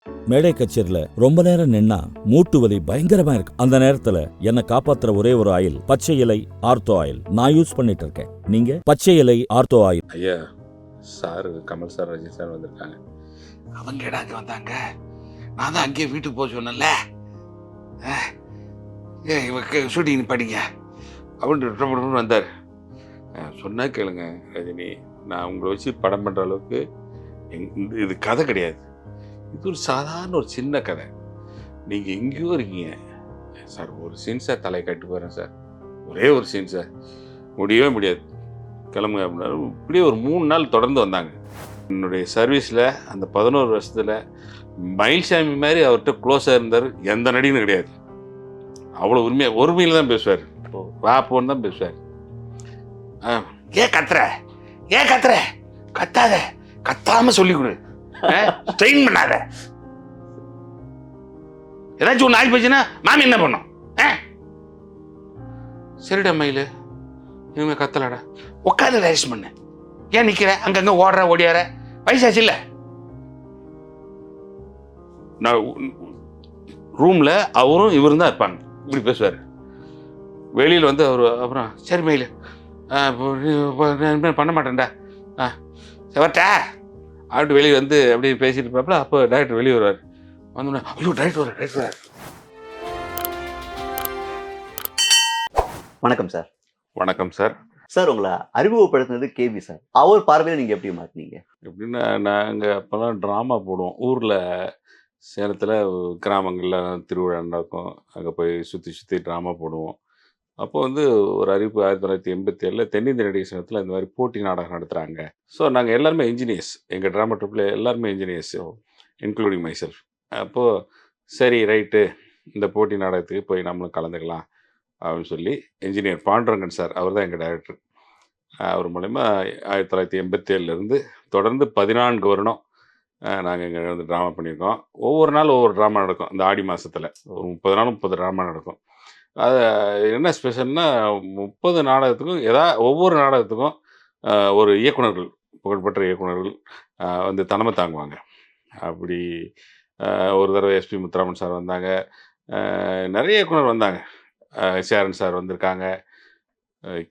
மேடை கச்சேரியில ரொம்ப நேரம் நின்னா மூட்டு வலி பயங்கரமா இருக்கு. அந்த நேரத்துல என்ன காப்பாத்துற ஒரே ஒரு ஆயில் பச்சை இலை ஆர்த்தோ ஆயில் நான் யூஸ் பண்ணிட்டு இருக்கேன். நீங்க பச்சை இலை ஆர்த்தோ ஆயில். ஐயா sir Kamal sir Rajini sir வந்திருக்காங்க. அவங்க இடாங்க வந்தாங்க. நான் தான் அங்கேயே வீட்டுக்கு போக சொன்னேன்ல. ஷூட்டிங் படிங்க அப்படின்னு வந்தார். சொன்னா கேளுங்க ரஜினி, நான் உங்களை வச்சு படம் பண்ணுற அளவுக்கு இது கதை கிடையாது. இது ஒரு சாதாரண ஒரு சின்ன கதை. நீங்கள் எங்கேயோ இருக்கீங்க சார். ஒரு சீன் சார், தலையை கட்டு போகிறேன் சார், ஒரே ஒரு சீன் சார், முடியவே முடியாது, கிளம்புங்க அப்படின்னாரு. இப்படியே ஒரு 3 நாள் தொடர்ந்து வந்தாங்க. என்னுடைய சர்வீஸில் அந்த 11 வருஷத்தில் மயில்சாமி மாதிரி அவர்கிட்ட க்ளோஸாக இருந்தார் எந்த நடிகனும் கிடையாது. அவ்வளோ ஒருமையில் தான் பேசுவார், வாப்போன்னு தான் பேசுவார். ஏன் கத்துற கத்தாத, கத்தாம சொல்லி கொடு, ட்ரெயின் பண்ணாத. ஏதாச்சும் ஒன்று ஆகி போச்சுன்னா மாமி என்ன பண்ணும்? சரிடா மயிலு, இனிமே கத்தலடா, உட்காந்து ரெஸ்ட் பண்ணு. ஏன் நிக்கிற அங்கங்க ஓடுற ஓடியார? வயசாச்சு இல்ல. நான் ரூம்ல அவரும் இவரும் தான் இருப்பாங்க. இப்படி பேசுவார். வெளியில் வந்து அவர் அப்புறம் சரி மயிலு பண்ண மாட்டேன்டா செவட்டா அப்படி வெளியே வந்து அப்படியே பேசிட்டு இருப்பாப்புல. அப்போ டைரக்டர் வெளியே வருவார். வந்தோடனே ஐயோ டைரக்டர் வர. வணக்கம் சார். வணக்கம் சார். சார், உங்களை அறிமுகப்படுத்தினது கேபி சார். அவர் பார்வையில் நீங்கள் எப்படி மாற்றினீங்க? எப்படின்னா, நாங்கள் அப்போல்லாம் ட்ராமா போடுவோம் ஊரில். சேலத்தில் கிராமங்களில் திருவிழா நடக்கும், அங்கே போய் சுற்றி ட்ராமா போடுவோம். அப்போ வந்து ஒரு அறிவிப்பு 1987 தென்னிந்திய நடிகர் சங்கத்தில் இந்த மாதிரி போட்டி நாடகம் நடத்துகிறாங்க. ஸோ நாங்கள் எல்லாருமே இன்ஜினியர்ஸ், எங்கள் ட்ராமா ட்ரிப்பில் எல்லாருமே இன்ஜினியர்ஸ், இன்க்ளூடிங் மைசெல்ஃப். அப்போது சரி ரைட்டு, இந்த போட்டி நாடகத்துக்கு போய் நம்மளும் கலந்துக்கலாம் அப்படின்னு சொல்லி இன்ஜினியர் பாண்டுரங்கன் சார், அவர் தான் எங்கள் டைரக்டர். அவர் மூலயமா 1987 தொடர்ந்து 14 வருடம் நாங்கள் இங்கே வந்து ட்ராமா பண்ணியிருக்கோம். ஒவ்வொரு நாள் ஒவ்வொரு ட்ராமா நடக்கும். இந்த ஆடி மாதத்தில் ஒரு 30 நாளும் 30 ட்ராமா நடக்கும். அது என்ன ஸ்பெஷல்னா, 30 நாடகத்துக்கும் ஒவ்வொரு நாடகத்துக்கும் ஒரு இயக்குனர்கள், புகழ்பெற்ற இயக்குனர்கள் வந்து தலைமை தாங்குவாங்க. அப்படி ஒரு தடவை எஸ்பி முத்துராமன் சார் வந்தாங்க, நிறைய இயக்குனர் வந்தாங்க, சேரன் சார் வந்திருக்காங்க.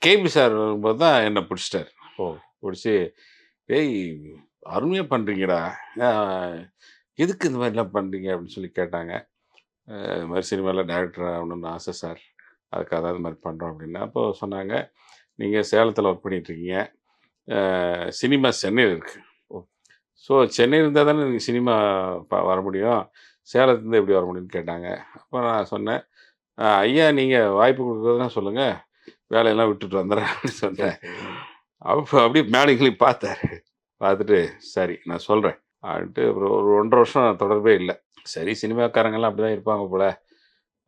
கேபி சார் வரும்போது தான் என்னை பிடிச்சிட்டார். பிடிச்சி ஏய் அருமையாக பண்ணுறீங்கடா, எதுக்கு இந்த மாதிரிலாம் பண்ணுறீங்க அப்படின்னு சொல்லி கேட்டாங்க. இது மாதிரி சினிமாவில் டைரக்டர் ஆகணும்னு ஆசை சார், அதுக்காக தான் இது மாதிரி பண்ணுறோம் அப்படின்னா. அப்போது சொன்னாங்க, நீங்கள் சேலத்தில் ஒர்க் பண்ணிகிட்ருக்கீங்க, சினிமா சென்னையில் இருக்குது. ஸோ சென்னையில் இருந்தால் தானே நீங்கள் சினிமா வர முடியும், சேலத்துலேருந்து எப்படி வர முடியும்னு கேட்டாங்க. அப்போ நான் சொன்னேன், ஐயா நீங்கள் வாய்ப்பு கொடுக்குறதுனா சொல்லுங்கள், வேலையெல்லாம் விட்டுட்டு வந்துடுறேன் அப்படின்னு சொன்னேன். அப்போ அப்படியே மேடைகளை பார்த்துட்டு சரி நான் சொல்கிறேன் அப்படின்ட்டு அப்புறம் ஒரு 1.5 வருஷம் தொடர்பே இல்லை. சரி சினிமாக்காரங்கெல்லாம் அப்படி தான் இருப்பாங்க போல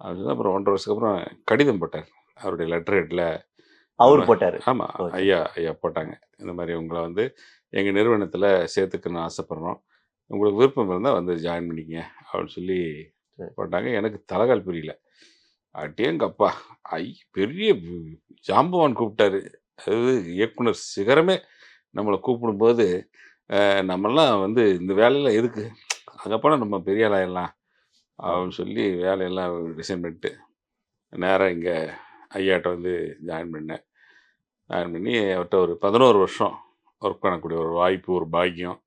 அப்படின்னு. அப்புறம் 1.5 வருஷத்துக்கு அப்புறம் கடிதம் போட்டார், அவருடைய லெட்டர் ஹெட்டில் அவர் போட்டார். ஆமாம், ஐயா போட்டாங்க. இந்த மாதிரி உங்களை வந்து எங்கள் நிறுவனத்தில் சேர்த்துக்கணும்னு ஆசைப்பட்றோம், உங்களுக்கு விருப்பம் இருந்தால் வந்து ஜாயின் பண்ணிக்கங்க அப்படின்னு சொல்லி போட்டாங்க. எனக்கு தலைகால் புரியல. அட்டேங்கப்பா, பெரிய ஜாம்பவான் கூப்பிட்டாரு. அதாவது இயக்குனர் சிகரமே நம்மளை கூப்பிடும்போது நம்மெல்லாம் வந்து இந்த வேலையில் எதுக்கு, அங்கே போனால் நம்ம பெரிய ஆளாயிடலாம் அப்படின்னு சொல்லி வேலையெல்லாம் டிசைன் பண்ணிட்டு நேராக இங்கே ஐயாட்ட வந்து ஜாயின் பண்ணி அவர்கிட்ட ஒரு 11 வருஷம் ஒர்க் பண்ணக்கூடிய ஒரு வாய்ப்பு, ஒரு பாக்கியம்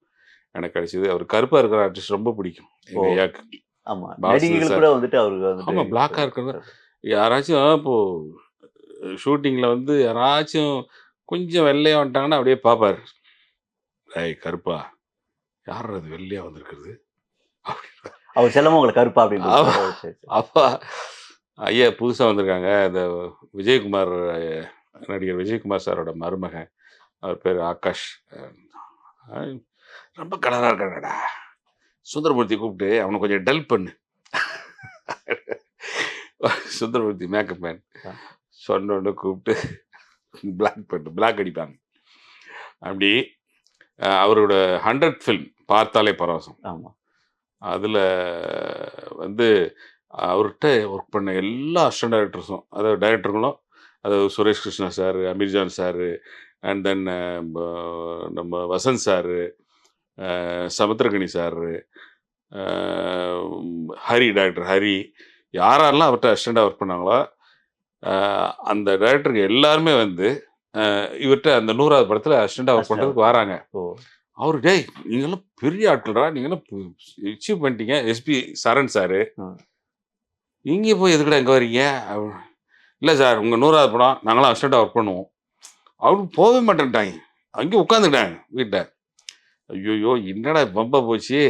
எனக்கு கிடைச்சிது. அவர் கருப்பாக இருக்கிற ஆர்டிஸ்ட் ரொம்ப பிடிக்கும் எங்கள் ஐயாக்கு. ஆமாம், பிளாக்காக இருக்கிறது. யாராச்சும் இப்போது ஷூட்டிங்கில் வந்து யாராச்சும் கொஞ்சம் வெள்ளையாக வந்துட்டாங்கன்னா அப்படியே பார்ப்பார், கருப்பா யார் அது வெள்ளையாக வந்திருக்கிறது அப்படின்னு. அவர் செல்லமா உங்களை கருப்பா அப்படின்னு. அப்பா ஐயா புதுசாக வந்திருக்காங்க, இந்த விஜயகுமார், நடிகர் விஜயகுமார் சாரோட மருமகன், அவர் பேர் ஆகாஷ், ரொம்ப கலராக இருக்காங்கடா, சுந்தரமூர்த்தி கூப்பிட்டு அவனை கொஞ்சம் டல் பண்ணு. சுந்தரமூர்த்தி மேக்கப் மேன் சொன்னோன்னு கூப்பிட்டு பிளாக் அடிப்பாங்க. அப்படி அவரோட 100th ஃபில்ம் பார்த்தாலே பரவசம். ஆமாம், அதில் வந்து அவர்கிட்ட ஒர்க் பண்ண எல்லா அசிஸ்டன்ட் டைரக்டர்ஸும், அதாவது டைரக்டர்களும், அதாவது Suresh Krishna sir, Ameerjan sir, and then நம்ம Vasanth sir, Samuthirakani sir, Hari, doctor Hari, யாரெல்லாம் அவர்கிட்ட அசிஸ்டண்டாக ஒர்க் பண்ணாங்களோ அந்த டைரக்டருக்கு எல்லாருமே வந்து இவர்கிட்ட அந்த 100வது படத்தில் அசிஸ்டண்டாக ஒர்க் பண்ணுறதுக்கு வராங்க. ஓ அவரு டேய் நீங்களாம் பெரிய ஆட்கள்டா, நீங்களாம் அச்சீவ் பண்ணிட்டீங்க. எஸ்பி சரண் சார், இங்கே போய் எதுக்குடா இங்கே வரீங்க? இல்லை சார் உங்கள் 100வது படம் நாங்களாம் அசிஸ்டண்டாக ஒர்க் பண்ணுவோம். அவரு போகவே மாட்டேன்ட்டாங்க, அங்கேயே உட்காந்துக்கிட்டாங்க வீட்டில். ஐயோயோ என்னடா பம்பா போச்சு,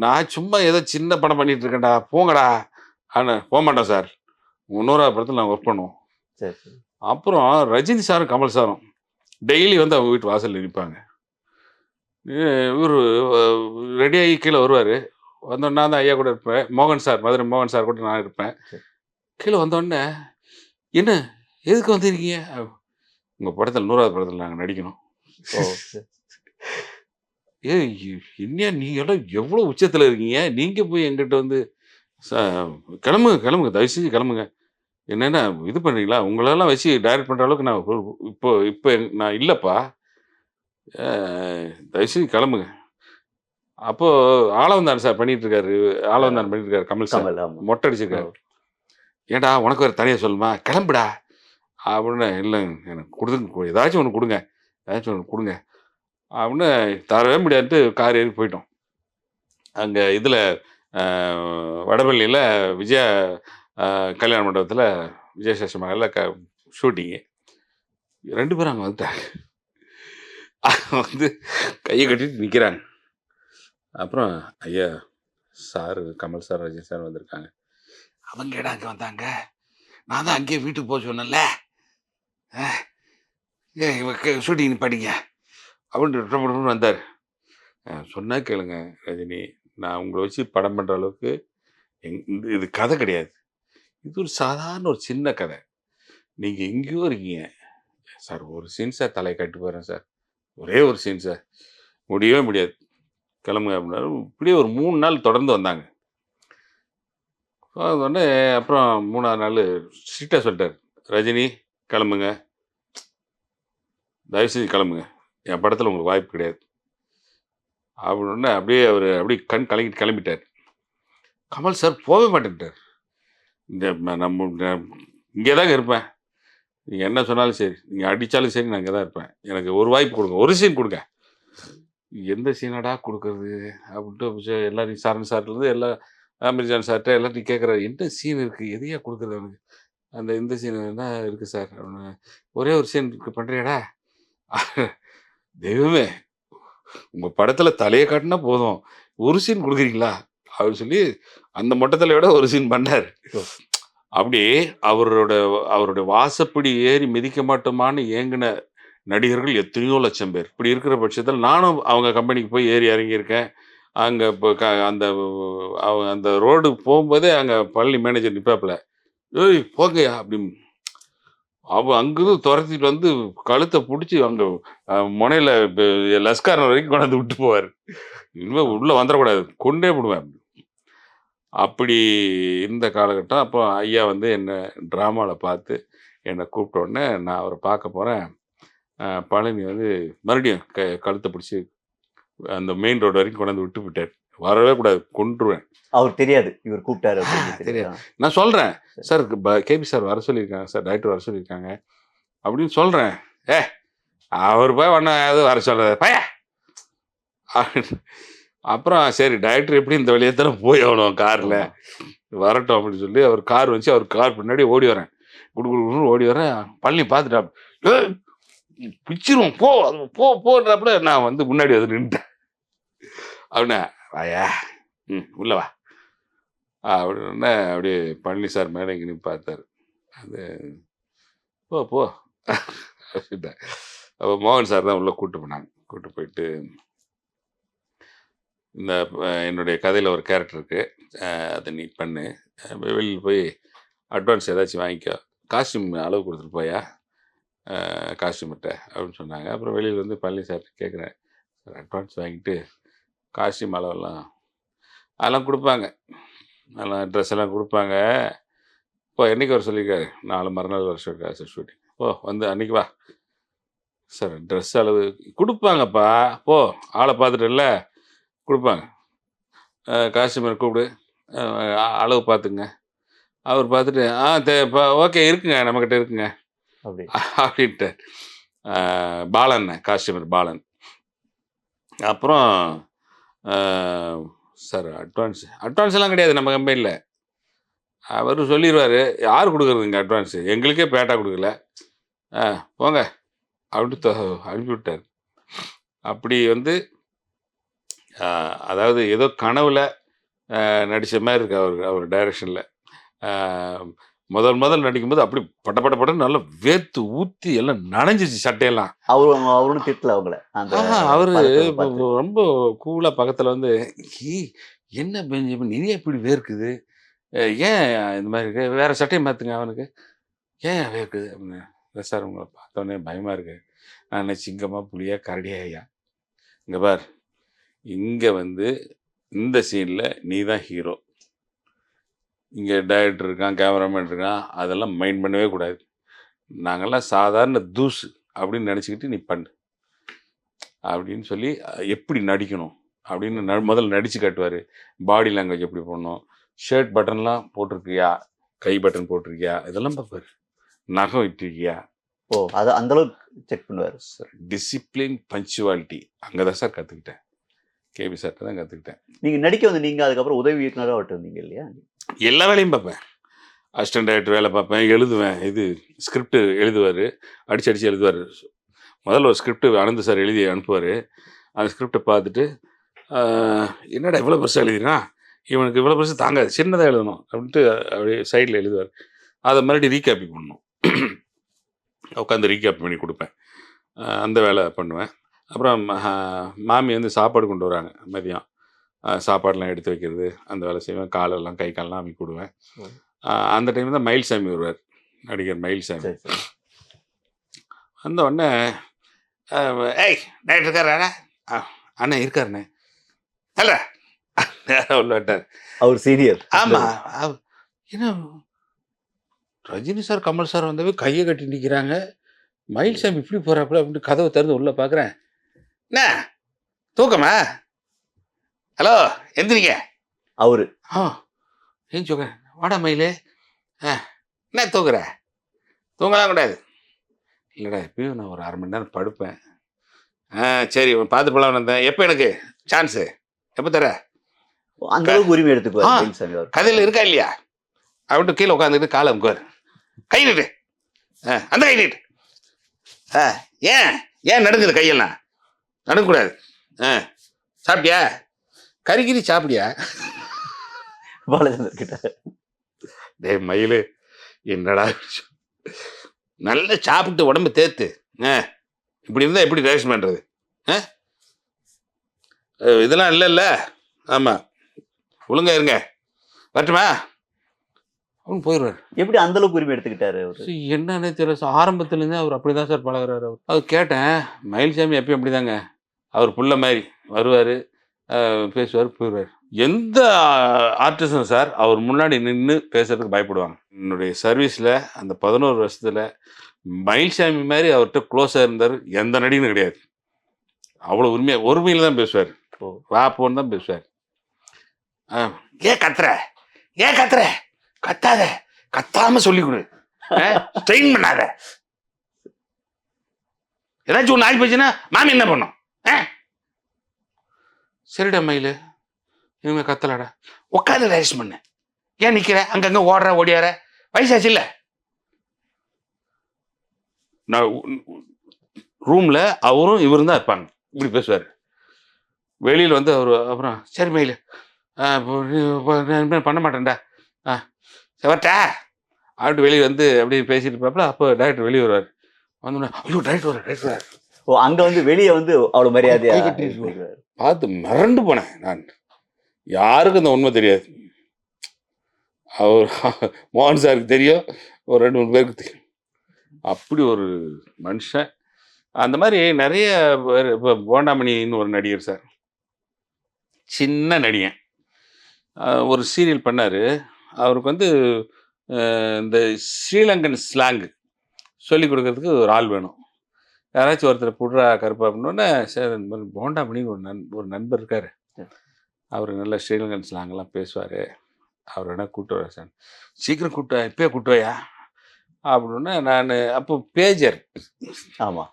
நான் சும்மா ஏதோ சின்ன படம் பண்ணிட்டு இருக்கேன்டா, போங்கடா. ஆனால் போக மாட்டேன் சார், உங்கள் 100வது படத்தில் நாங்கள் ஒர்க் பண்ணுவோம். சரி சரி. அப்புறம் ரஜினி சாரும் கமல் சாரும் டெய்லி வந்து அவங்க வீட்டு வாசலில் நிற்பாங்க. இவர் ரெடியாகி கீழே வருவார். வந்தோடனே நான் தான் ஐயா கூட இருப்பேன், மோகன் சார், மதுரை மோகன் சார் கூட நான் இருப்பேன். கீழே வந்தோடனே என்ன எதுக்கு வந்துருக்கீங்க? உங்கள் படத்தில் 100வது படத்தில் நாங்கள் நடிக்கணும். ஓ சரி. என்னையா நீங்கள் எல்லாம் எவ்வளோ உச்சத்தில் இருக்கீங்க, நீங்கள் போய் எங்கிட்ட வந்து கிளம்புங்க கிளம்புங்க, தயவு செஞ்சு கிளம்புங்க. என்னென்ன இது பண்ணுறீங்களா? உங்களெல்லாம் வச்சு டைரக்ட் பண்ணுற அளவுக்கு நான் இப்போ நான் இல்லைப்பா, தயவு செஞ்சு கிளம்புங்க. அப்போது ஆளவந்தான் சார் பண்ணிட்டு இருக்காரு, ஆளவந்தான் பண்ணிட்டு இருக்காரு கமல் சார், கமல் ஆமா. மொட்டை அடிச்சிருக்காரு. ஏன்டா உனக்கு வேறு தனியாக சொல்லுமா, கிளம்புடா அப்படின்னு. இல்லைங்க எனக்கு கொடுத்துங்க, ஏதாச்சும் ஒன்று கொடுங்க, ஏதாச்சும் ஒன்று கொடுங்க அப்படின்னு. தரவே முடியாதுன்ட்டு கார் ஏறி போயிட்டோம். அங்கே இதில் வடபள்ளியில் விஜயா கல்யாண மண்டபத்தில் விஜயசேஷ மகளில் ஷூட்டிங்கு. 2 பேரும் அங்கே வந்துட்டாங்க, வந்து கையை கட்டிட்டு நிற்கிறாங்க. அப்புறம் ஐயா sir, Kamal sir, Rajini sir வந்திருக்காங்க. அவங்க இடம் அங்கே வந்தாங்க, நான் தான் அங்கேயே வீட்டுக்கு போக சொன்னேன்ல, ஷூட்டிங் படிங்க அப்படின்னு வந்தார். சொன்னா கேளுங்க ரஜினி, நான் உங்களை வச்சு படம் பண்ணுற அளவுக்கு இது கதை கிடையாது, இது ஒரு சாதாரண ஒரு சின்ன கதை. நீங்கள் எங்கேயோ இருக்கீங்க சார், ஒரு சீன் சார், தலையை கட்டு போகிறேன் சார், ஒரே ஒரு சீன் சார், முடியவே முடியாது, கிளம்புங்க அப்படின்னாரு. இப்படியே ஒரு 3 நாள் தொடர்ந்து வந்தாங்க. உடனே அப்புறம் 3ஆவது நாள் ஸ்ட்ரிக்டாக சொல்லிட்டார், ரஜினி கிளம்புங்க, தயவு செஞ்சு கிளம்புங்க, என் படத்தில் உங்களுக்கு வாய்ப்பு கிடையாது அப்படின்னு. அப்படியே அவர் அப்படியே கண் கலங்கிட்டு கிளம்பிட்டார். கமல் சார் போகவே மாட்டேன்ட்டார். இந்த நம்ம இங்கே தாங்க இருப்பேன், நீங்கள் என்ன சொன்னாலும் சரி, நீங்கள் அடித்தாலும் சரி, நான் இங்கே தான் இருப்பேன், எனக்கு ஒரு வாய்ப்பு கொடுங்க, ஒரு சீன் கொடுங்க. எந்த சீனடா கொடுக்குறது அப்படின்ட்டு எல்லாரும் சரண் சார்லேருந்து எல்லா அமிர்ஜான் சார்கிட்ட எல்லாத்தையும் கேட்குறாரு, என்ன சீன் இருக்குது, எதையா கொடுக்குறது அவனுக்கு, அந்த இந்த சீன் என்ன இருக்குது சார் அப்படின்னு. ஒரே ஒரு சீன் இருக்குது பண்ணுறியாடா? தெய்வமே, உங்கள் படத்தில் தலையை காட்டினா போதும், ஒரு சீன் கொடுக்குறீங்களா அப்படின்னு சொல்லி அந்த மொட்டத்தில் விட ஒரு சீன் பண்ணார். அப்படி அவருடைய வாசப்படி ஏறி மிதிக்க மாட்டோமான்னு ஏங்கின நடிகர்கள் எத்தனையோ லட்சம் பேர். இப்படி இருக்கிற பட்சத்தில் நானும் அவங்க கம்பெனிக்கு போய் ஏறி இறங்கியிருக்கேன். அங்கே இப்போ அந்த ரோடு போகும்போதே அங்கே பழனி மேனேஜர் நிற்பாப்பில், ஏய் போங்கயா அப்படின்னு. அங்கேருந்து துரத்திட்டு வந்து கழுத்தை பிடிச்சி அங்கே முனையில் லஸ்கார் வரைக்கும் கொண்டாந்து விட்டு போவார். இனிமேல் உள்ளே வந்துடக்கூடாது, கொண்டே விடுவேன். அப்படி இந்த காலகட்டம். அப்போ ஐயா வந்து என்னை ட்ராமாவில் பார்த்து என்னை கூப்பிட்ட உடனே நான் அவரை பார்க்க போகிறேன். பழனி வந்து மறுபடியும் கழுத்தை பிடிச்சி அந்த மெயின் ரோடு வரைக்கும் கொண்டாந்து விட்டு விட்டார். வரவே கூடாது, கொண்டுருவேன். அவர் தெரியாது இவர் கூப்பிட்டாரு தெரியாது. நான் சொல்கிறேன், சார் கேபி சார் வர சொல்லியிருக்காங்க சார், டைரக்டர் வர சொல்லியிருக்காங்க அப்படின்னு சொல்கிறேன். அவர் போய் ஒன்றா வர சொல்கிறார் பைய. அப்புறம் சரி டைரக்டர் எப்படி இந்த வழியாக தானே போய் ஆகணும், காரில் வரட்டும் அப்படின்னு சொல்லி அவர் கார் வந்துச்சு. அவர் கார் பின்னாடி ஓடி வரேன், குடுக்குன்னு ஓடி வரேன். பழனி பார்த்துட்டா, பிச்சிருவோம் போ போ போடுறப்பட நான் வந்து முன்னாடி வந்து நின்றுட்டேன். அப்படின்னா வாயா, உள்ள வா அப்படின்னா அப்படியே பழனி சார் மேலே இங்கே பார்த்தாரு. அது போ போ அப்படின்ட்டேன். அப்போ மோகன் சார் தான் உள்ளே கூப்பிட்டு போனாங்க. கூப்பிட்டு போயிட்டு இந்த என்னுடைய கதையில் ஒரு கேரக்டர் இருக்குது, அதை நீ பண்ணு, வெளியில் போய் அட்வான்ஸ் ஏதாச்சும் வாங்கிக்கோ, காஸ்டியூம் அளவு கொடுத்துட்டு போயா காஸ்டியூம்கிட்ட அப்படின்னு சொன்னாங்க. அப்புறம் வெளியில் வந்து பழனி சார் கேட்குறேன், சார் அட்வான்ஸ் வாங்கிட்டு காஸ்டியூம் அளவெல்லாம் அதெல்லாம் கொடுப்பாங்க, அதெல்லாம் ட்ரெஸ் எல்லாம் கொடுப்பாங்க. இப்போ என்றைக்கு வர சொல்லியிருக்காரு, 4 மறுநாள் வர சொல்லியிருக்காரு சார் ஷூட்டிங். போ வந்து அன்றைக்கி வா சார், ட்ரெஸ் அளவு கொடுப்பாங்கப்பா, போ ஆளை பார்த்துட்டு இல்லை கொடுப்பாங்க. காஸ்டியூமர் கூப்பிடு, அளவு பார்த்துங்க. அவர் பார்த்துட்டு ஓகே இருக்குங்க, நம்மக்கிட்ட இருக்குங்க அப்படி அப்படின்ட்டார். பாலன் காஸ்டியூமர் பாலன். அப்புறம் சார் அட்வான்ஸ் எல்லாம் கிடையாது நம்ம கம்பெனியில். அவர் சொல்லிடுவார், யார் கொடுக்குறதுங்க அட்வான்ஸு, எங்களுக்கே பேட்டா கொடுக்கல, போங்க அப்படின்ட்டு அனுப்பிவிட்டார். அப்படி வந்து அதாவது ஏதோ கனவுல நடித்த மாதிரி இருக்கு அவர் டைரக்ஷனில். முதல் நடிக்கும்போது அப்படி பட்டன்னு நல்லா வேர்த்து ஊற்றி எல்லாம் நனைஞ்சிச்சு சட்டையெல்லாம். அவரும் திட்டல அவங்கள அந்த அவரு படத்தை பார்த்து. ரொம்ப கூலா பக்கத்துல வந்து, என்ன பெஞ்சமின் இனி எப்படி வேர்க்குது, ஏன் இந்த மாதிரி இருக்கு, வேற சட்டையை மாத்துங்க அவனுக்கு, ஏன் வேர்க்குது அப்படின்னு. இல்லை சார் உங்களை பார்த்தோன்னே பயமா இருக்கு, நான் என்ன சிங்கமா புலியா கரடியா ஐயா, இங்க பார், இங்க வந்து இந்த சீன்ல நீ தான் ஹீரோ, இங்கே டைரக்டர் இருக்கான், கேமராமேன் இருக்கான், அதெல்லாம் மைண்ட் பண்ணவே கூடாது, நாங்கள்லாம் சாதாரண தூசு அப்படின்னு நினச்சிக்கிட்டு நீ பண்ணு அப்படின்னு சொல்லி எப்படி நடிக்கணும் அப்படின்னு முதல்ல நடித்து காட்டுவார். பாடி லாங்குவேஜ் எப்படி போடணும், ஷர்ட் பட்டன்லாம் போட்டிருக்கியா, கை பட்டன் போட்டிருக்கியா, இதெல்லாம் பார்ப்பார். நகம் இட்டிருக்கியா. ஓ அதை அந்த அளவுக்கு செக் பண்ணுவார். சார் டிசிப்ளின் பஞ்சுவாலிட்டி அங்கே தான் சார் கற்றுக்கிட்டேன், கேபி சார்ட்ட தான் கற்றுக்கிட்டேன். நீங்க நடிக்க வந்து நீங்க அதுக்கப்புறம் உதவி இயக்குனராக அவர்கிட்ட இருந்தீங்க இல்லையா? எல்லா வேலையும் பார்ப்பேன், அசிஸ்டன்ட் டைரக்டர் வேலை பார்ப்பேன், எழுதுவேன். இது ஸ்கிரிப்ட் எழுதுவார், அடிச்சு எழுதுவார். முதல்ல ஒரு ஸ்கிரிப்ட் அனந்த் சார் எழுதி அனுப்புவார். அந்த ஸ்கிரிப்டை பார்த்துட்டு என்னடா இவ்வளோ பெருசாக எழுதினா, இவனுக்கு இவ்வளோ பெருசு தாங்காது, சின்னதாக எழுதணும் அப்படின்ட்டு அப்படியே சைடில் எழுதுவார். அதை மறுபடியும் ரீகாப்பி பண்ணணும், உட்காந்து ரீகாப்பி பண்ணி கொடுப்பேன். அந்த வேலை பண்ணுவேன். அப்புறம் மாமி வந்து சாப்பாடு கொண்டு வராங்க மதியம், சாப்பாடெலாம் எடுத்து வைக்கிறது அந்த வேலை செய்வேன். காலெல்லாம் கை காலெல்லாம் அமுக்கி விடுவேன். அந்த டைம் தான் மயில்சாமி வருவார், நடிகர் மயில்சாமி. சரி சரி. வந்த உடனே ஏய் டைரக்டர் இருக்காரா, அண்ணா இருக்காருண்ணே, அல்ல நேரம் உள்ளாட்டார். அவர் சீனியர். ஆமாம், ஏன்னா ரஜினி சார் கமல் சார் வந்தவே கையை கட்டி நிற்கிறாங்க, மயில்சாமி இப்படி போகிறாப்புல அப்படின்ட்டு கதவை திறந்து உள்ளே பார்க்குறேன். என்ன தூக்கமா, ஹலோ எந்திரிங்க. அவரு ஏன் சொல்கிறேன், வாடா மயிலே, என்ன தூக்குற, தூங்கலாம் கூடாது. இல்லைடா எப்பயும் நான் ஒரு 1/2 மணி நேரம் படுப்பேன். சரி பார்த்து போகலாம் வந்தேன், எப்போ எனக்கு சான்ஸு, எப்போ தர, அந்த அளவுக்கு உரிமை எடுத்துக்குவார் மயில்சாமி அவர். கதையில் இருக்கா இல்லையா அப்படின்ட்டு கீழே உட்காந்துக்கிட்டு காலை அமுக்குவார், கை நீட்டு, அந்த கை நீட்டு, ஏன் நடுங்குது கையெல்லாம், நடுங்கக்கூடாது, சாப்பிட்டியா, கறிக்கிரி சாப்பிடியா. பாலச்சந்தர் கிட்ட டே மயிலு என்னடா நல்லா சாப்பிட்டு உடம்பு தேத்து, இப்படி இருந்தால் எப்படி டைரக்ஷன் பண்ணுறது, இதெல்லாம் இல்லை. ஆமாம் ஒழுங்கா இருங்க, வரட்டுமா அவனு போயிடுவார். எப்படி அந்த அளவுக்கு உரிமை எடுத்துக்கிட்டாரு அவரு? என்னன்னே தெரியல சார், ஆரம்பத்துலேருந்தே அவர் அப்படி தான் சார் பழகிறாரு. அவர் கேட்டேன், மயில்சாமி எப்பயும் அப்படி தாங்க, அவர் புள்ள மாதிரி வருவார், பேசுவார், போயிடுவார். எந்த ஆர்டிஸ்டும் சார் அவர் முன்னாடி நின்று பேசுறதுக்கு பயப்படுவாங்க. என்னுடைய சர்வீஸில் அந்த 11 வருஷத்தில் மயில்சாமி மாதிரி அவர்கிட்ட க்ளோஸாக இருந்தார் எந்த நடிகனும் கிடையாது. அவ்வளோ ஒருமையில் தான் பேசுவார், வாப்போன்னு தான் பேசுவார். ஏன் கத்துற, கத்தாத, கத்தாமல் சொல்லிக் கொடு, ஸ்ட்ரெயின் பண்ணாத, ஏதாச்சும் ஒன்று ஆகி போச்சுன்னா மாமி என்ன பண்ணோம், சரிடா மயிலு இனிமே கத்தலடா, உட்காந்து டைரக்ஷன் பண்ணு, ஏன் நிற்கிற அங்கங்கே ஓடியார, வயசாச்சு இல்லை. நான் ரூமில் அவரும் இவரும் தான் இருப்பாங்க, இப்படி பேசுவார். வெளியில் வந்து அவர் அப்புறம் சரி மயிலு பண்ண மாட்டேன்டா, வரட்டா அப்படி வெளியே வந்து அப்படியே பேசிட்டு இருப்பாப்புல. அப்போ டைரக்டர் வெளியே வருவார். வந்தோடனே ஐயோ டைரக்டர் வர. ஓ அங்க வந்து வெளியே வந்து அவ்வளவு மரியாதையா பார்த்து மிரண்டு போனேன் நான். யாருக்கும் இந்த உண்மை தெரியாது, அவர் மோகன் சாருக்கு தெரியும், ஒரு 2-3 பேருக்கு தெரியும். அப்படி ஒரு மனுஷன். அந்த மாதிரி நிறைய பேர். இப்போ போண்டாமணின்னு ஒரு நடிகர் சார், சின்ன நடிகன், ஒரு சீரியல் பண்ணார். அவருக்கு வந்து இந்த ஸ்ரீலங்கன் ஸ்லாங்கு சொல்லிக் கொடுக்கறதுக்கு ஒரு ஆள் வேணும். யாராச்சும் ஒருத்தர் புட்ரா கருப்பா அப்படின்னோடனே சார் இந்த மாதிரி போண்டாமணின்னு ஒரு நண்பர் இருக்கார், அவர் நல்ல ஸ்ரீலங்கன் ஸ்லாங்கெல்லாம் பேசுவார். அவர் வேணா கூப்பிட்டு வர சார். சீக்கிரம் கூப்பிட்டு வா, இப்பயே கூப்பிட்டு வாயா அப்படின்னா நான் அப்போ பேஜர் ஆமா.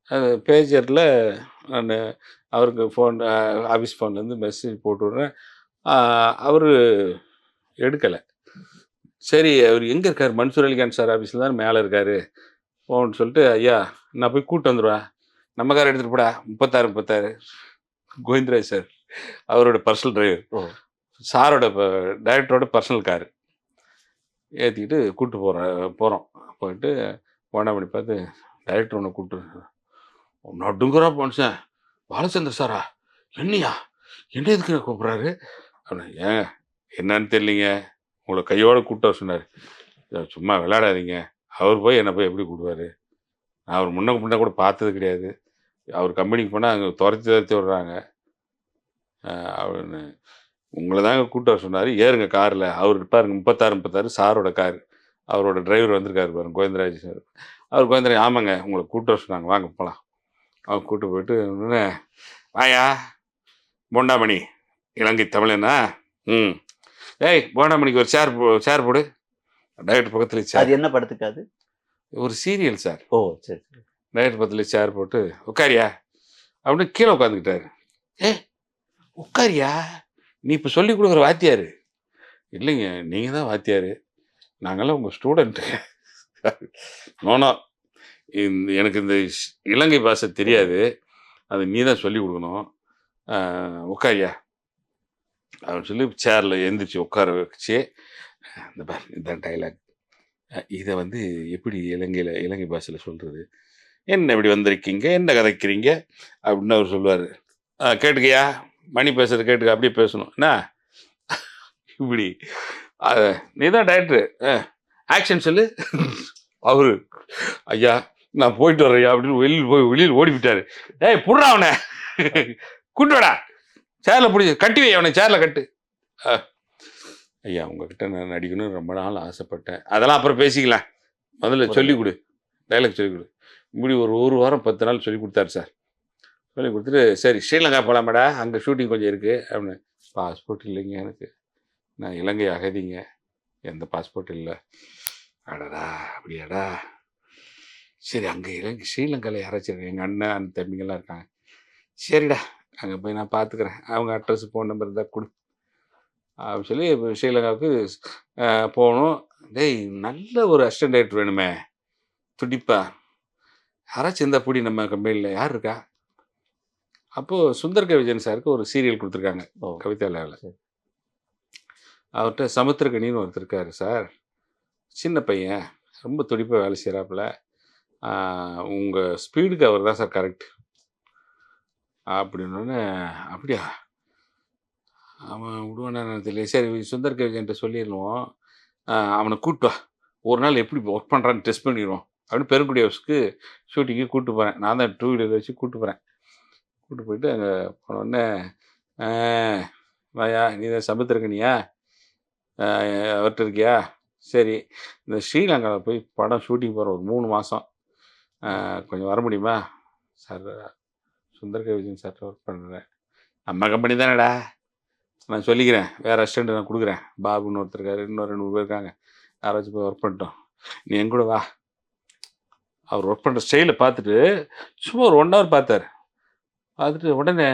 அது பேஜரில் நான் அவருக்கு ஃபோன் ஆஃபீஸ் ஃபோன்லேருந்து மெசேஜ் போட்டு விட்றேன். அவர் எடுக்கலை. சரி அவர் எங்கே இருக்கார்? மன்சூர் அலிகான் சார் ஆஃபீஸில் தான் மேலே இருக்கார் போன்னு சொல்லிட்டு, ஐயா நான் போய் கூப்பிட்டு வந்துடுவேன், நம்ம கார் எடுத்துகிட்டு போடா 36 கோவிந்தராஜ் சார் அவரோட பர்சனல் டிரைவர், ஓ. சாரோட டைரக்டரோட பர்சனல் காரு ஏற்றிக்கிட்டு கூப்பிட்டு போகிறோம். போயிட்டு போண்டாமணி பார்த்து டைரக்டர் ஒன்று கூப்பிட்டு நடுங்குறா மனுஷன். பாலச்சந்தர் சாரா? என்னையா? என்ன எதுக்கு கூப்பிட்றாரு அப்படின்னு. ஏன் என்னன்னு தெரியலிங்க, உங்களை கையோடு கூப்பிட்டு வர சொன்னார். சும்மா விளையாடாதீங்க, அவர் போய் என்னை போய் எப்படி கூப்பிடுவார்? நான் அவர் முன்ன கூட பார்த்தது கிடையாது. அவர் கம்பெனிக்கு போனால் அங்கே துரத்தி விடுறாங்க அப்படின்னு. உங்களை தாங்க கூப்பிட்டு வர சொன்னார், ஏறுங்க காரில். அவர் இருப்பாருங்க 36 சாரோட கார், அவரோட டிரைவர் வந்திருக்காரு பாருங்க கோவிந்தராஜ் சார். அவர் கோவிந்தராஜ் ஆமாங்க உங்களை கூப்பிட்டு வர சொன்னாங்க, வாங்க போகலாம். அவர் கூப்பிட்டு போயிட்டு வாயா போண்டாமணி இலங்கை தமிழனா? ஏய் போண்டாமணிக்கு ஒரு சேர் போடு. டைரக்டர் பக்கத்துல சேர். அது என்ன படத்துக்கு அது? ஒரு சீரியல் சார். ஓ சரி சரி. டைரக்டர் பக்கத்துல சேர் போட்டு உட்காரியா அப்படின்னு கீழே உட்காந்துக்கிட்டாரு. உட்காரியா, நீ இப்போ சொல்லி கொடுக்குற வாத்தியார்? இல்லைங்க நீங்கள் தான் வாத்தியார், நாங்கள்லாம் உங்கள் ஸ்டூடெண்ட்டு. நோனோ, எனக்கு இந்த இலங்கை பாஷை தெரியாது, அது நீ தான் சொல்லி கொடுக்கணும், உட்காரியா அப்படின்னு சொல்லி சேரில் எழுந்திரிச்சு உட்கார வச்சு, இந்த பார் இதுதான் டைலாக், இதை வந்து எப்படி இலங்கை பாஷையில் சொல்கிறது, என்ன இப்படி வந்திருக்கீங்க, என்ன கதைக்கிறீங்க அப்படின்னு அவர் சொல்லுவார். கேட்டுக்கையா, மணி பேசுறது கேட்டுக்க, அப்படியே பேசணும் என்ன இப்படி. நீ தான் டைரக்டர், ஆக்ஷன் சொல்லு. அவரு ஐயா நான் போயிட்டு வர்றையா அப்படின்னு வெளியில் ஓடிவிட்டாரு. டேய் புடுறா அவனை, கூட்டு வாடா, சேரில் பிடிச்சி கட்டி வை அவனை, சேரில் கட்டு. ஐயா உங்ககிட்ட நான் நடிக்கணும்னு ரொம்ப நாள் ஆசைப்பட்டேன், அதெல்லாம் அப்புறம் பேசிக்கலாம், முதல்ல சொல்லிக் கொடு, டைலாக் சொல்லிக் கொடு. இப்படி ஒரு வாரம் 10 நாள் சொல்லி கொடுத்தாரு சார். சொல்லி கொடுத்துட்டு சரி ஸ்ரீலங்கா போகலாமாடா, அங்கே ஷூட்டிங் கொஞ்சம் இருக்குது அப்படின்னு. பாஸ்போர்ட் இல்லைங்க எனக்கு, நான் இலங்கை அகதிங்க, எந்த பாஸ்போர்ட் இல்லை. அடடா அப்படியாடா, சரி அங்கே ஸ்ரீலங்காவில் யாராச்சும் எங்கள் அண்ணன் அந்த தம்பிங்கெல்லாம் இருக்காங்க, சரிடா அங்கே போய் நான் பார்த்துக்கிறேன், அவங்க அட்ரஸ் ஃபோன் நம்பர் இருந்தால் கொடு அப்படின்னு சொல்லி இப்போ ஸ்ரீலங்காவுக்கு போகணும். டேய் நல்ல ஒரு அசிஸ்டன்ட் டைரக்டர் வேணுமே, துடிப்பா யாராச்சும் இருந்தால் பிடி நம்ம கம்பெனியில், யார் இருக்கா? அப்போது சுந்தர் கே. விஜயன் சாருக்கு ஒரு சீரியல் கொடுத்துருக்காங்க கவிதாவில். அவர்கிட்ட சமுத்திரகனின்னு ஒருத்தர் இருக்கார் சார், சின்ன பையன், ரொம்ப துடிப்பாக வேலை செய்கிறாப்புல, உங்கள் ஸ்பீடுக்கு அவர் தான் சார் கரெக்ட் அப்படின்னோடனே. அப்படியா, அவன் விடுவானு தெரியல, சரி சுந்தர் கே. விஜயன்ட்ட சொல்லிடுவோம், அவனை கூப்பிட்டு வா, ஒரு நாள் எப்படி ஒர்க் பண்ணுறான்னு டெஸ்ட் பண்ணிடுவோம் அப்படின்னு பெருங்குடி ஹவுஸ்க்கு ஷூட்டிங்கு கூப்பிட்டு போகிறேன். நான் தான் 2 வீலர் வச்சு கூப்பிட்டு போகிறேன். கூப்பிட்டு போயிட்டு அங்கே போனோடனே, வாயா நீ தான் சமுத்திரகனியா, அவர்கிட்ட இருக்கியா, சரி இந்த ஸ்ரீலங்காவில் போய் படம் ஷூட்டிங் போகிற ஒரு 3 மாதம் கொஞ்சம் வர முடியுமா? Sir Sundar K. விஜயன் சார்ட்ட ஒர்க் பண்ணுறேன். நம்ம கம்பெனி தானேடா, நான் சொல்லிக்கிறேன், வேறு அசிஸ்டண்ட் நான் கொடுக்குறேன், பாபுன்னு ஒருத்தர் இருக்காரு, இன்னும் 2 பேர் இருக்காங்க, யாராச்சும் போய் ஒர்க் பண்ணிட்டோம், நீ என் கூட வா. அவர் ஒர்க் பண்ணுற ஸ்டைலை பார்த்துட்டு சும்மா ஒரு 1 ஹவர் பார்த்தார். பார்த்துட்டு உடனே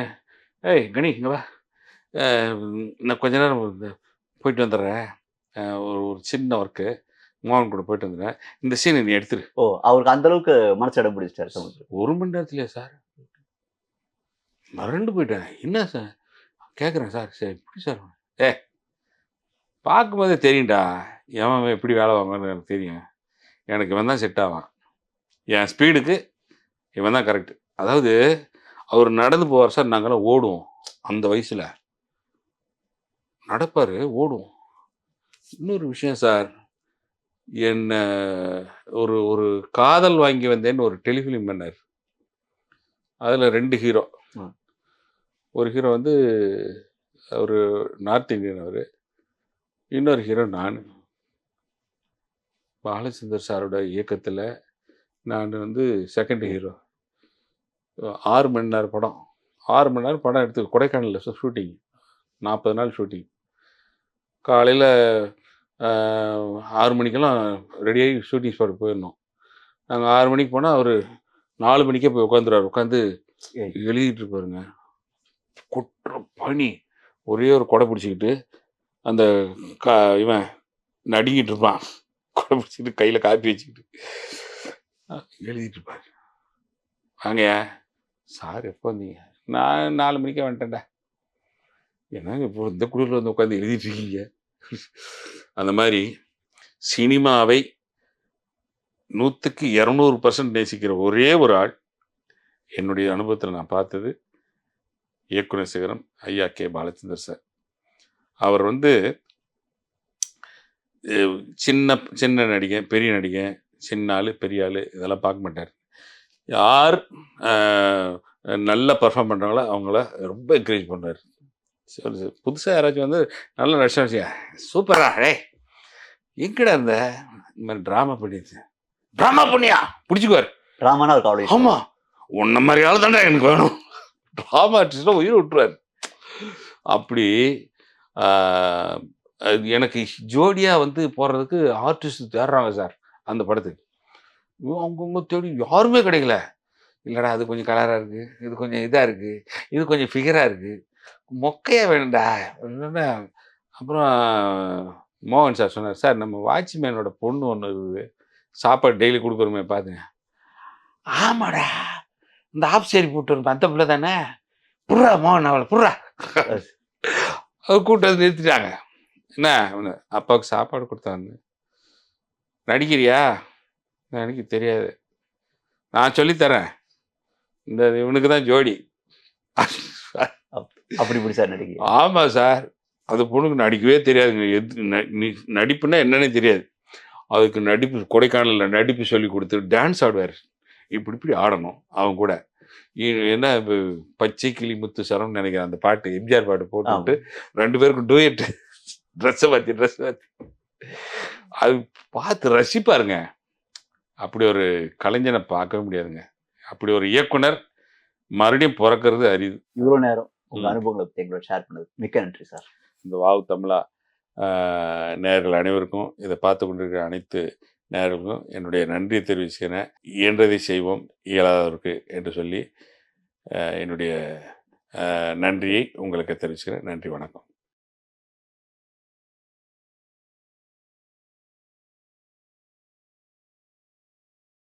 ஏய் கணி இங்கே வா, நான் கொஞ்ச நேரம் போயிட்டு வந்துடுறேன், ஒரு சின்ன ஒர்க்கு மோகன் கூட போயிட்டு வந்துடுறேன், இந்த சீனை நீ எடுத்துரு. ஓ அவருக்கு அந்த அளவுக்கு மனசு இடம் பிடிச்சிட்டாரு சமுத்திரம். 1 மணி நேரத்துலையா சார்? மறண்டு போயிட்டேன். என்ன சார் கேட்குறேன், சார் சரி எப்படி சார், பார்க்கும்போதே தெரியும்டா எவன் எப்படி வேலை வாங்கன்னு எனக்கு தெரியும், எனக்கு இவன் தான் செட் ஆவான், என் ஸ்பீடுக்கு இவன் தான் கரெக்டு. அதாவது அவர் நடந்து போவார் சார், நாங்களாம் ஓடுவோம், அந்த வயசில் நடப்பார் ஓடுவோம். இன்னொரு விஷயம் சார், என்ன ஒரு காதல் வாங்கி வந்தேன்னு ஒரு டெலிஃபிலிம் பண்ணார், அதில் 2 ஹீரோ. ஒரு ஹீரோ வந்து ஒரு நார்த் இந்தியன், அவர் இன்னொரு ஹீரோ நான். பாலச்சந்தர் சாரோட இயக்கத்தில் நான் வந்து செகண்ட் ஹீரோ. 6 மணி நேரம் படம், 6 மணி நேரம் படம் எடுத்து கொடைக்கானலில் ஷூட்டிங். 40 நாள் ஷூட்டிங். காலையில் 6 மணிக்கெல்லாம் ரெடியாகி ஷூட்டிங் ஸ்பாட்டுக்கு போயிடணும். நாங்கள் 6 மணிக்கு போனால் அவர் 4 மணிக்கே போய் உட்காந்துருவார். உட்காந்து எழுதிட்டு இருப்பாருங்க. கொட்டுற பனி, ஒரே ஒரு கொடை பிடிச்சிக்கிட்டு அந்த இவன் நடுங்கிட்டு இருப்பான். கொடை பிடிச்சிக்கிட்டு கையில் காப்பி வச்சுக்கிட்டு எழுதிட்டு இருப்பார். வாங்கயா சார், எப்போ வந்தீங்க? நான் 4 மணிக்கே வந்துட்டேன்டா. என்னங்க இப்போ இந்த குளிரில் வந்து உட்காந்து எழுதிட்டு இருக்கீங்க? அந்த மாதிரி சினிமாவை 100க்கு 200% நேசிக்கிற ஒரே ஒரு ஆள் என்னுடைய அனுபவத்தில் நான் பார்த்தது இயக்குனர் சிகரம் ஐயா கே. பாலச்சந்தர் சார். அவர் வந்து சின்ன சின்ன நடிகன், பெரிய நடிகன், சின்ன ஆள், பெரிய ஆள் இதெல்லாம் பார்க்க மாட்டார். யார் நல்லா பர்ஃபார்ம் பண்ணுறாங்களோ அவங்கள ரொம்ப என்கரேஜ் பண்ணுறாரு. சரி, புதுசாக யாராச்சும் வந்து நல்லா நடிச்சா வச்சியா, சூப்பரா டே, எங்கடா இந்த மாதிரி ட்ராமா பண்ணிடுச்சு, ட்ராமா பண்ணியா பிடிச்சிக்குவார். ட்ராமானா ஒரு கவலை. ஆமாம், உன்ன மாதிரி ஆள் தானே எனக்கு வேணும். ட்ராமா ஆர்டிஸ்ட்லாம் உயிரை விட்டுருவார். அப்படி எனக்கு ஜோடியாக வந்து போடுறதுக்கு ஆர்டிஸ்ட் தேடுறாங்க சார் அந்த படத்துக்கு. அவங்கவுங்க தேடி யாருமே கிடைக்கல. இல்லைடா அது கொஞ்சம் கலராக இருக்குது, இது கொஞ்சம் இதாக இருக்குது, இது கொஞ்சம் ஃபிகராக இருக்குது, மொக்கையாக வேணும்டா. அப்புறம் மோகன் சார் சொன்னார், சார் நம்ம வாட்ச்மேனோட பொண்ணு ஒன்று இருக்குது, சாப்பாடு டெய்லி கொடுக்குறோமே பார்த்துங்க. ஆமாடா, இந்த ஆஃப் சேரி போட்டு வரும் அந்த பிள்ளை தானே, புர்றா மோகன், அவளை புர்றா. அது கூட்டு வந்து நிறுத்திட்டாங்க. என்ன அப்பாவுக்கு சாப்பாடு கொடுத்தாங்க. நடிக்கிறியா? எனக்கு தெரியாது, நான் சொல்லித்தரேன், இந்த இவனுக்கு தான் ஜோடி. அப்படி இப்படி சார் நடிக்க. ஆமாம் சார், அது பொண்ணுக்கு நடிக்கவே தெரியாதுங்க. நடிப்புன்னா என்னன்னே தெரியாது. அதுக்கு நடிப்பு, கொடைக்கானலில் நடிப்பு சொல்லி கொடுத்து டான்ஸ் ஆடுவார். இப்படி ஆடணும் அவங்க கூட. என்ன பச்சை கிளி முத்து சரம் நினைக்கிறேன் அந்த பாட்டு, எம்ஜிஆர் பாட்டு போட்டு 2 பேருக்கும் டூயட், ட்ரெஸ்ஸை மாற்றி அது பார்த்து ரசிப்பாருங்க. அப்படி ஒரு கலைஞனை பார்க்கவே முடியாதுங்க. அப்படி ஒரு இயக்குனர் மறுபடியும் பிறக்கிறது அரிது. இவ்வளோ நேரம் உங்க அனுபவங்களை பற்றி எங்களோட ஷேர் பண்ணது மிக்க நன்றி சார். இந்த வாவ் தமிழா நேயர்கள் அனைவருக்கும், இதை பார்த்து கொண்டிருக்கிற அனைத்து நேயர்களுக்கும் என்னுடைய நன்றியை தெரிவிச்சுக்கிறேன். இயன்றதை செய்வோம், இயலாதவருக்கு என்று சொல்லி என்னுடைய நன்றியை உங்களுக்கு தெரிவிச்சுக்கிறேன். நன்றி, வணக்கம்.